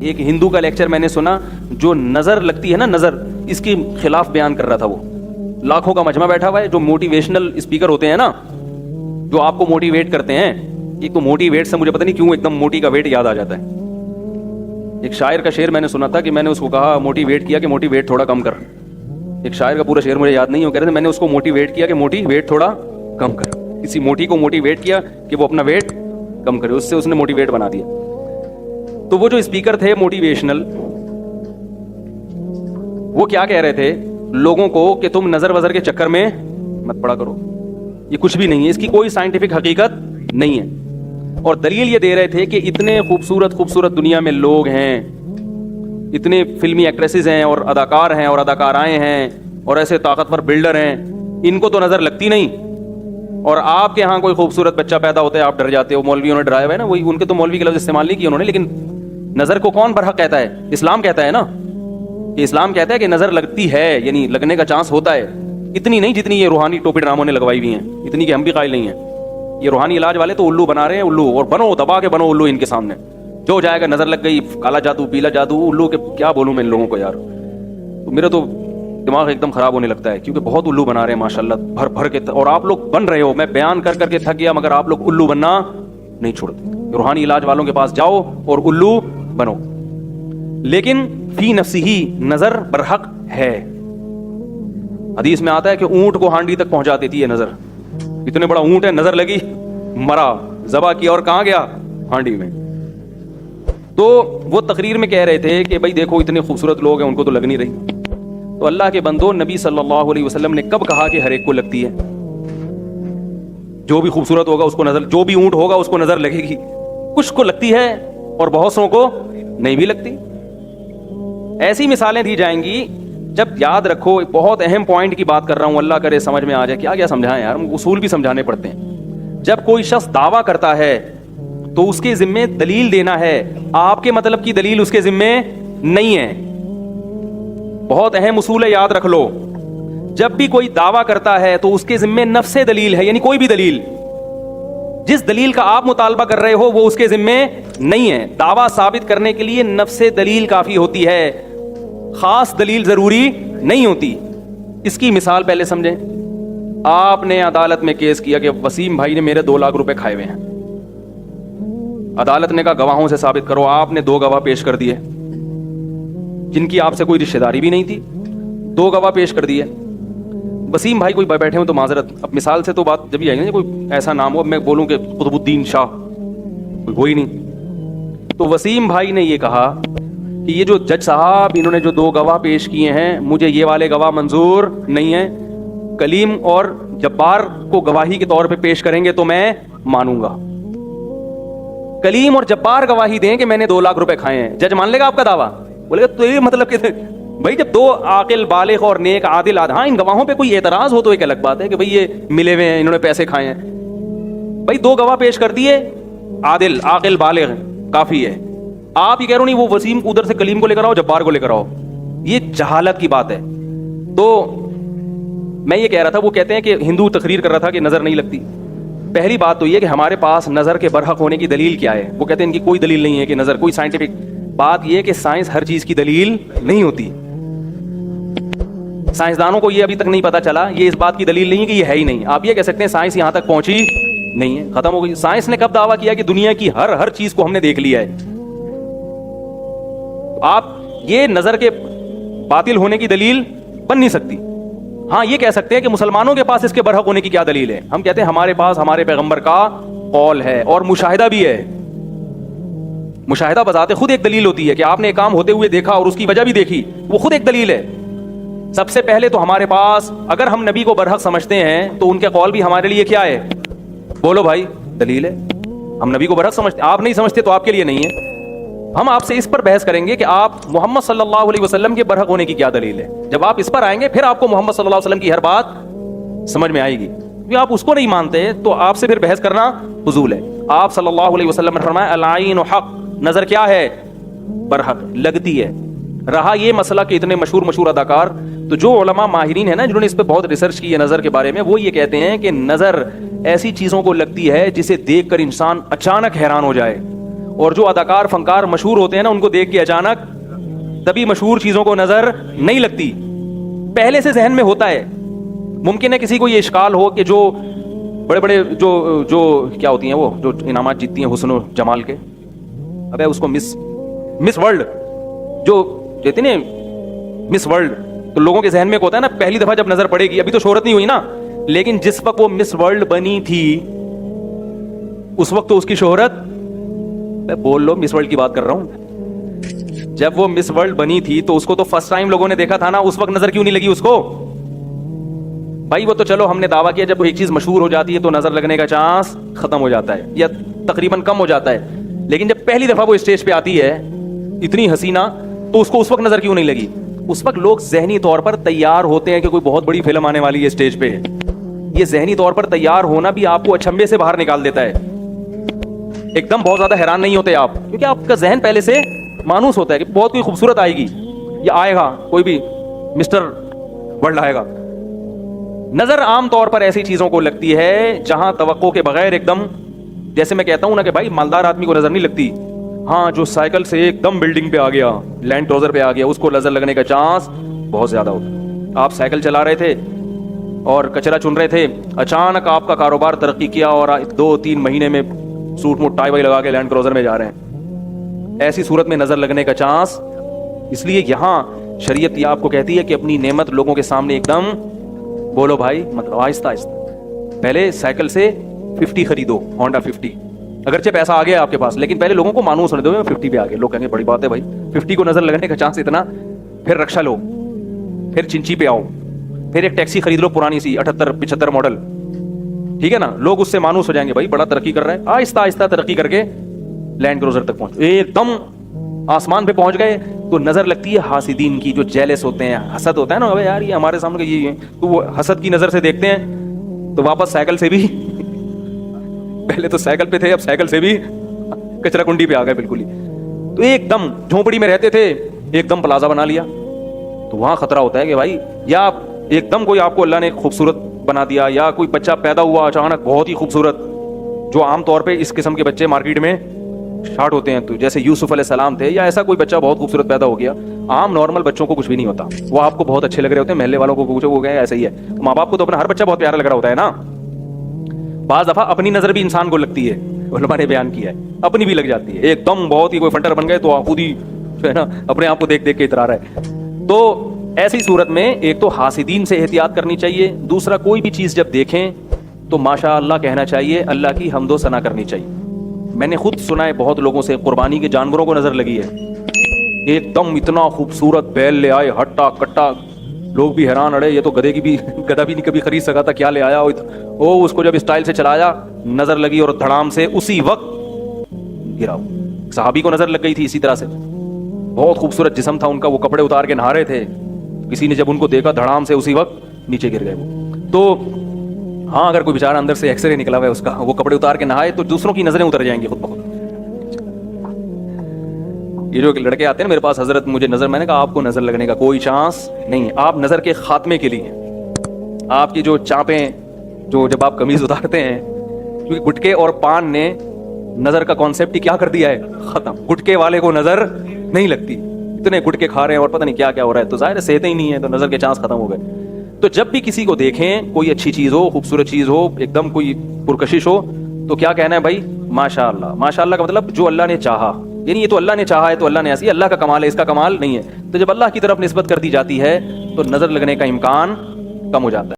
ایک ہندو کا لیکچر میں نے سنا جو نظر لگتی ہے نا، نظر، اس کے خلاف بیان کر رہا تھا. وہ لاکھوں کا مجمع بیٹھا ہوا ہے، جو موٹیویشنل اسپیکر ہوتے ہیں نا، جو آپ کو موٹیویٹ کرتے ہیں. ایک تو موٹیویٹ سے مجھے پتہ نہیں کیوں ایک دم موٹی کا ویٹ یاد آ جاتا ہے. ایک شاعر کا شعر میں نے سنا تھا کہ میں نے اس کو کہا موٹیویٹ کیا کہ موٹی ویٹ تھوڑا کم کر. ایک شاعر کا پورا شعر مجھے یاد نہیں، وہ کہہ رہے تھے میں نے اس کو موٹیویٹ کیا کہ موٹی ویٹ تھوڑا کم کر. کسی موٹی کو موٹیویٹ کیا کہ وہ اپنا ویٹ کم کرے، اس سے اس نے موٹیویٹ بنا دیا. تو وہ جو اسپیکر تھے موٹیویشنل، وہ کیا کہہ رہے تھے لوگوں کو کہ تم نظر وظر کے چکر میں مت پڑا کرو، یہ کچھ بھی نہیں ہے، اس کی کوئی سائنٹیفک حقیقت نہیں ہے. اور دلیل یہ دے رہے تھے کہ اتنے خوبصورت خوبصورت دنیا میں لوگ ہیں، اتنے فلمی ایکٹریسز ہیں اور اداکار ہیں اور اداکارائیں ہیں اور ایسے طاقتور بلڈر ہیں، ان کو تو نظر لگتی نہیں. اور آپ کے ہاں کوئی خوبصورت بچہ پیدا ہوتا ہے آپ ڈر جاتے ہو. مولویوں نے ڈرایا ہوا ہے نا، وہی ان کے تو مولوی کے لفظ استعمال نہیں کیے انہوں نے، لیکن نظر کو کون برحق کہتا ہے؟ اسلام کہتا ہے نا، کہ اسلام کہتا ہے کہ نظر لگتی ہے، یعنی لگنے کا چانس ہوتا ہے. اتنی نہیں جتنی یہ روحانی ٹوپی ڈراموں نے لگوائی ہوئی ہیں، اتنی کہ ہم بھی قائل نہیں ہیں. یہ روحانی علاج والے تو الو بنا رہے ہیں، الو، اور بنو دبا کے بنو الو ان کے سامنے. جو جائے گا نظر لگ گئی، کالا جادو پیلا جادو، الو کے کیا بولوں میں ان لوگوں کو یار. تو میرا تو دماغ ایک دم خراب ہونے لگتا ہے، کیونکہ بہت الو بنا رہے ہیں ماشاءاللہ بھر بھر کے، اور آپ لوگ بن رہے ہو. میں بیان کر کر کے تھک گیا، مگر آپ لوگ الو بننا نہیں چھوڑتے. روحانی علاج والوں کے پاس جاؤ اور الو بنو. لیکن فی نفسی نظر برحق ہے. حدیث میں آتا ہے کہ اونٹ کو ہانڈی تک پہنچا دیتی ہے نظر. اتنے بڑا اونٹ ہے، نظر لگی مرا، ذبح کیا اور کہاں گیا؟ ہانڈی میں. تو وہ تقریر میں کہہ رہے تھے کہ بھائی دیکھو اتنے خوبصورت لوگ ہیں، ان کو تو لگ نہیں رہی. تو اللہ کے بندو، نبی صلی اللہ علیہ وسلم نے کب کہا کہ ہر ایک کو لگتی ہے؟ جو بھی خوبصورت ہوگا اس کو نظر، جو بھی اونٹ ہوگا اس کو نظر لگے گی. کچھ کو لگتی ہے اور بہت سو کو نہیں بھی لگتی. ایسی مثالیں دی جائیں گی. جب یاد رکھو، بہت اہم پوائنٹ کی بات کر رہا ہوں، اللہ کرے سمجھ میں آ جائے. کیا سمجھائیں یار، اصول بھی سمجھانے پڑتے ہیں. جب کوئی شخص دعویٰ کرتا ہے تو اس کے ذمے دلیل دینا ہے. آپ کے مطلب کی دلیل اس کے ذمے نہیں ہے. بہت اہم اصول ہے، یاد رکھ لو. جب بھی کوئی دعویٰ کرتا ہے تو اس کے ذمے نفس دلیل ہے، یعنی کوئی بھی دلیل. جس دلیل کا آپ مطالبہ کر رہے ہو وہ اس کے ذمے نہیں ہے. دعویٰ ثابت کرنے کے لیے نفس دلیل کافی ہوتی ہے، خاص دلیل ضروری نہیں ہوتی. اس کی مثال پہلے سمجھیں. آپ نے عدالت میں کیس کیا کہ وسیم بھائی نے میرے 2 لاکھ روپے کھائے ہوئے ہیں. عدالت نے کہا گواہوں سے ثابت کرو. آپ نے 2 گواہ پیش کر دیے جن کی آپ سے کوئی رشتہ داری بھی نہیں تھی. 2 گواہ پیش کر دیے. وسیم بھائی کوئی بیٹھے ہوں تو معذرت، اب مثال سے تو بات جب ہی آئے گی، کوئی ایسا نام ہو میں بولوں کہ قطب الدین شاہ، کوئی نہیں. تو وسیم بھائی نے یہ کہا کہ یہ جو جج صاحب انہوں نے جو 2 گواہ پیش کیے ہیں، مجھے یہ والے گواہ منظور نہیں ہیں. کلیم اور جبار کو گواہی کے طور پہ پیش کریں گے تو میں مانوں گا. کلیم اور جبار گواہی دیں کہ میں نے 2 لاکھ روپے کھائے ہیں. جج مان لے گا آپ کا دعویٰ؟ بولے گا تو یہ مطلب کہ بھائی جب 2 عاقل بالغ اور نیک عادل ہاں ان گواہوں پہ کوئی اعتراض ہو تو ایک الگ بات ہے کہ بھئی یہ ملے ہوئے ہیں، انہوں نے پیسے کھائے ہیں. بھائی 2 گواہ پیش کر دیے، عادل عاقل بالغ کافی ہے. آپ یہ کہہ رہو نہیں وہ وسیم ادھر سے کلیم کو لے کر آؤ، جبار کو لے کر آؤ. یہ جہالت کی بات ہے. تو میں یہ کہہ رہا تھا، وہ کہتے ہیں کہ ہندو تقریر کر رہا تھا کہ نظر نہیں لگتی. پہلی بات تو یہ کہ ہمارے پاس نظر کے برحق ہونے کی دلیل کیا ہے. وہ کہتے ہیں ان کی کوئی دلیل نہیں ہے کہ نظر، کوئی سائنٹیفک بات. یہ کہ سائنس ہر چیز کی دلیل نہیں ہوتی. سائنسدانوں کو یہ ابھی تک نہیں پتا چلا، یہ اس بات کی دلیل نہیں ہے کہ یہ ہے ہی نہیں. آپ یہ کہہ سکتے ہیں سائنس یہاں تک پہنچی نہیں ہے، ختم ہو گئی. سائنس نے کب دعویٰ کیا کہ دنیا کی ہر چیز کو ہم نے دیکھ لیا ہے؟ آپ یہ نظر کے باطل ہونے کی دلیل بن نہیں سکتی. ہاں یہ کہہ سکتے ہیں کہ مسلمانوں کے پاس اس کے برحق ہونے کی کیا دلیل ہے. ہم کہتے ہیں ہمارے پاس ہمارے پیغمبر کا قول ہے اور مشاہدہ بھی ہے. مشاہدہ بذات خود ایک دلیل ہوتی ہے کہ آپ نے ایک کام ہوتے ہوئے دیکھا اور اس کی وجہ بھی دیکھی، وہ خود ایک دلیل ہے. سب سے پہلے تو ہمارے پاس اگر ہم نبی کو برحق سمجھتے ہیں تو ان کے قول بھی ہمارے لیے کیا ہے؟ بولو بھائی، دلیل ہے. ہم نبی کو برحق سمجھتے، آپ نہیں سمجھتے تو آپ کے لیے نہیں ہے. ہم آپ سے اس پر بحث کریں گے کہ آپ محمد صلی اللہ علیہ وسلم کے برحق ہونے کی کیا دلیل ہے. جب آپ اس پر آئیں گے پھر آپ کو محمد صلی اللہ علیہ وسلم کی ہر بات سمجھ میں آئے گی. کیونکہ آپ اس کو نہیں مانتے تو آپ سے پھر بحث کرنا فضول ہے. آپ صلی اللہ علیہ وسلم نے فرمایا العین حق، نظر کیا ہے؟ برحق، لگتی ہے. رہا یہ مسئلہ کہ اتنے مشہور اداکار، تو جو علماء ماہرین ہیں نا جنہوں نے اس پہ بہت ریسرچ کی ہے نظر کے بارے میں، وہ یہ کہتے ہیں کہ نظر ایسی چیزوں کو لگتی ہے جسے دیکھ کر انسان اچانک حیران ہو جائے اور جو اداکار فنکار مشہور ہوتے ہیں نا ان کو دیکھ کے اچانک تبھی مشہور چیزوں کو نظر نہیں لگتی, پہلے سے ذہن میں ہوتا ہے. ممکن ہے کسی کو یہ اشکال ہو کہ جو بڑے بڑے جو کیا ہوتی ہیں وہ جو انعامات جیتتی ہیں حسن و جمال کے, ابے اس کو مس ورلڈ جو کہتے ہیں مس ورلڈ, تو لوگوں کے ذہن میں ہوتا ہے نا پہلی دفعہ جب نظر پڑے گی, ابھی تو شہرت نہیں ہوئی نا, لیکن جس وقت وہ مس ورلڈ بنی تھی اس وقت تو اس کی شہرت, بول لو مس ورلڈ کی بات کر رہا ہوں, جب وہ مس ورلڈ بنی تھی تو اس کو تو فرسٹ ٹائم لوگوں نے دیکھا تھا نا, اس وقت نظر کیوں نہیں لگی اس کو بھائی؟ وہ تو چلو ہم نے دعویٰ کیا جب ایک چیز مشہور ہو جاتی ہے تو نظر لگنے کا چانس ختم ہو جاتا ہے یا تقریباً کم ہو جاتا ہے, لیکن جب پہلی دفعہ وہ اسٹیج پہ آتی ہے اتنی حسینہ تو اس کو اس وقت نظر کیوں نہیں لگی؟ اس وقت لوگ ذہنی طور پر تیار ہوتے ہیں کہ کوئی بہت بڑی فلم آنے والی ہے اسٹیج پہ. یہ ذہنی طور پر تیار ہونا بھی آپ کو اچھمبے سے باہر نکال دیتا ہے. ایک دم بہت زیادہ حیران نہیں ہوتے آپ, کیونکہ آپ کا ذہن پہلے سے مانوس ہوتا ہے کہ بہت کوئی خوبصورت آئے گی یا آئے گا, کوئی بھی مسٹر ورلڈ آئے گا. نظر عام طور پر ایسی چیزوں کو لگتی ہے جہاں توقع کے بغیر ایک دم, جیسے میں کہتا ہوں نا کہ بھائی مالدار آدمی کو نظر نہیں لگتی, ہاں جو سائیکل سے ایک دم بلڈنگ پہ آ گیا, لینڈ کروزر پہ آ گیا, اس کو نظر لگنے کا چانس بہت زیادہ ہوتا. آپ سائیکل چلا رہے تھے اور کچرا چن رہے تھے, اچانک آپ کا کاروبار ترقی کیا اور 2-3 مہینے میں سوٹ موٹ ٹائی وائی لگا کے لینڈ کروزر میں جا رہے ہیں, ایسی صورت میں نظر لگنے کا چانس. اس لیے یہاں شریعت یہ آپ کو کہتی ہے کہ اپنی نعمت لوگوں کے سامنے ایک دم بولو بھائی, مطلب آہستہ آہستہ. پہلے سائیکل سے 50 خریدو, ہونڈا 50, اگرچہ پیسہ آ گیا آپ کے پاس, لیکن پہلے لوگوں کو مانوس ہونے دو 50 پہ آ گئے. لوگ کہیں گے بڑی بات ہے بھائی 50 کو نظر لگنے کا چانس اتنا, پھر رکشا لو, پھر چنچی پہ آؤ, پھر ایک ٹیکسی خرید لو پرانی سی 78-75 ماڈل, ٹھیک ہے نا, لوگ اس سے مانوس ہو جائیں گے بھائی بڑا ترقی کر رہا ہے. آہستہ آہستہ ترقی کر کے لینڈ کروزر تک پہنچ, ایک دم آسمان پہ پہنچ گئے تو نظر لگتی ہے حاسدین کی, جو جیلس ہوتے ہیں, حسد ہوتا ہے نا, ابے یار یہ ہمارے سامنے یہ ہے, تو وہ حسد کی نظر سے دیکھتے ہیں تو واپس سائیکل سے بھی, پہلے تو سائیکل پہ تھے اب سائیکل سے بھی کچرا کنڈی پہ آ گئے بالکل ہی. تو ایک دم جھونپڑی میں رہتے تھے, ایک دم پلازا بنا لیا, تو وہاں خطرہ ہوتا ہے کہ بھائی یا ایک دم کوئی آپ کو اللہ نے خوبصورت بنا دیا, یا کوئی بچہ پیدا ہوا اچانک بہت ہی خوبصورت, جو عام طور پہ اس قسم کے بچے مارکیٹ میں شارٹ ہوتے ہیں, تو جیسے یوسف علیہ السلام تھے, یا ایسا کوئی بچہ بہت خوبصورت پیدا ہو گیا. عام نارمل بچوں کو کچھ بھی نہیں ہوتا, وہ آپ کو بہت اچھے لگ رہے ہوتے ہیں, محلے والوں کو پوچھو وہ ایسا ہی ہے, ماں باپ کو تو اپنا ہر بچہ بہت پیارا لگ رہا ہوتا ہے نا. بعض دفعہ اپنی نظر بھی انسان کو لگتی ہے, علماء نے بیان کیا ہے, اپنی بھی لگ جاتی ہے. ایک دم بہت ہی کوئی فنٹر بن گئے تو خود ہی جو ہے نا اپنے آپ کو دیکھ دیکھ کے اترا رہا ہے. تو ایسی صورت میں ایک تو حاسدین سے احتیاط کرنی چاہیے, دوسرا کوئی بھی چیز جب دیکھیں تو ماشاء اللہ کہنا چاہیے, اللہ کی حمد و ثنا کرنی چاہیے. میں نے خود سنا ہے بہت لوگوں سے, قربانی کے جانوروں کو نظر لگی ہے, ایک دم اتنا خوبصورت بیل لے آئے ہٹا کٹا, لوگ بھی حیران, اڑے یہ تو گدھے کی بھی گدھا بھی نہیں کبھی خرید سکا تھا, کیا لے آیا وہ. اس کو جب اسٹائل سے چلایا نظر لگی اور دھڑام سے اسی وقت گرا. صحابی کو نظر لگ گئی تھی اسی طرح سے, بہت خوبصورت جسم تھا ان کا, وہ کپڑے اتار کے نہا رہے تھے, کسی نے جب ان کو دیکھا دھڑام سے اسی وقت نیچے گر گئے وہ. تو ہاں اگر کوئی بیچارہ اندر سے ایکس رے نکلا ہوا ہے اس کا, وہ کپڑے اتار کے نہائے تو دوسروں کی نظریں اتر جائیں گی خود بخود. یہ جو لڑکے آتے ہیں نا میرے پاس, حضرت مجھے نظر, میں نے کہا آپ کو نظر لگنے کا کوئی چانس نہیں ہے, آپ نظر کے خاتمے کے لیے, آپ کی جو چاپیں جو جب آپ قمیض اتارتے ہیں, کیونکہ گٹکے اور پان نے نظر کا کانسیپٹ ہی کیا کر دیا ہے, ختم. گٹکے والے کو نظر نہیں لگتی, اتنے گٹکے کھا رہے ہیں اور پتہ نہیں کیا کیا ہو رہا ہے, تو ظاہر صحت ہی نہیں ہے, تو نظر کے چانس ختم ہو گئے. تو جب بھی کسی کو دیکھیں, کوئی اچھی چیز ہو, خوبصورت چیز ہو, ایک دم کوئی پرکشش ہو, تو کیا کہنا ہے بھائی ماشاء اللہ. ماشاء اللہ کا مطلب جو اللہ نے چاہا, یعنی یہ تو اللہ نے چاہا ہے تو اللہ نے ایسی, اللہ کا کمال ہے, اس کا کمال نہیں ہے. تو جب اللہ کی طرف نسبت کر دی جاتی ہے تو نظر لگنے کا امکان کم ہو جاتا ہے.